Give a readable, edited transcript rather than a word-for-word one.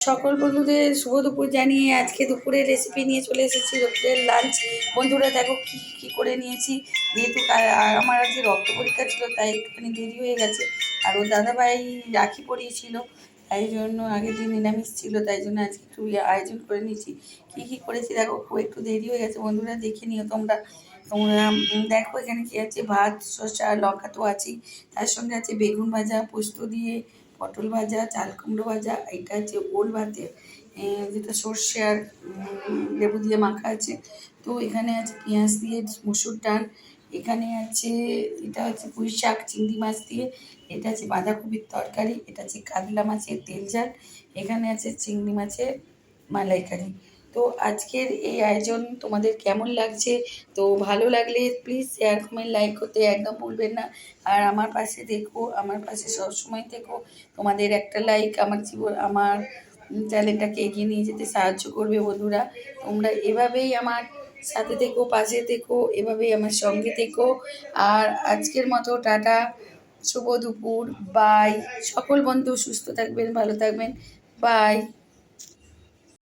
সকল বন্ধুদের শুভ দুপুর জানিয়ে আজকে দুপুরের রেসিপি নিয়ে চলে এসেছি। দুপুরের লাঞ্চ বন্ধুরা দেখো কী কী করে নিয়েছি। যেহেতু আমার আজকে রক্ত পরীক্ষা ছিল তাই একটুখানি দেরি হয়ে গেছে, আর ও দাদাভাই রাখি পরিয়েছিল, তাই জন্য আগের দিন নিরামিষ ছিল, তাই জন্য আজকে একটু আয়োজন করে নিয়েছি। কী কী করেছি দেখো, খুব একটু দেরি হয়ে গেছে বন্ধুরা, দেখে নিও তোমরা। তোমরা দেখো এখানে কী আছে, ভাত, শসা, লঙ্কা তো আছেই, তার সঙ্গে আছে বেগুন ভাজা, পোস্ত দিয়ে পটল ভাজা, চাল কুমড়ো ভাজা, এটা হচ্ছে ওল ভাতে যেটা সর্ষে আর লেবু দিয়ে মাখা আছে। তো এখানে আছে পেঁয়াজ দিয়ে মুসুর ডাল, এখানে আছে এটা হচ্ছে পুঁই শাক চিংড়ি মাছ দিয়ে, এটা আছে বাঁধাকপির তরকারি, এটা আছে কাতলা মাছের তেল ঝাল, এখানে আছে চিংড়ি মাছের মালাইকারি। তো আজকের এই আয়োজন তোমাদের কেমন লাগছে? তো ভালো লাগলে প্লিজ শেয়ার কমেন্ট লাইক করতে একদম ভুলবেন না। আর আমার পাশে দেখো, আমার পাশে সবসময় থেকো। তোমাদের একটা লাইক আমার আমার চ্যানেলটাকে এগিয়ে নিয়ে যেতে সাহায্য করবে বন্ধুরা। তোমরা এভাবেই আমার সাথে থেকো, পাশে থেকো, এভাবেই আমার সঙ্গে থেকো। আর আজকের মতো টাটা, শুভ দুপুর, বাই। সকল বন্ধু সুস্থ থাকবেন, ভালো থাকবেন, বাই।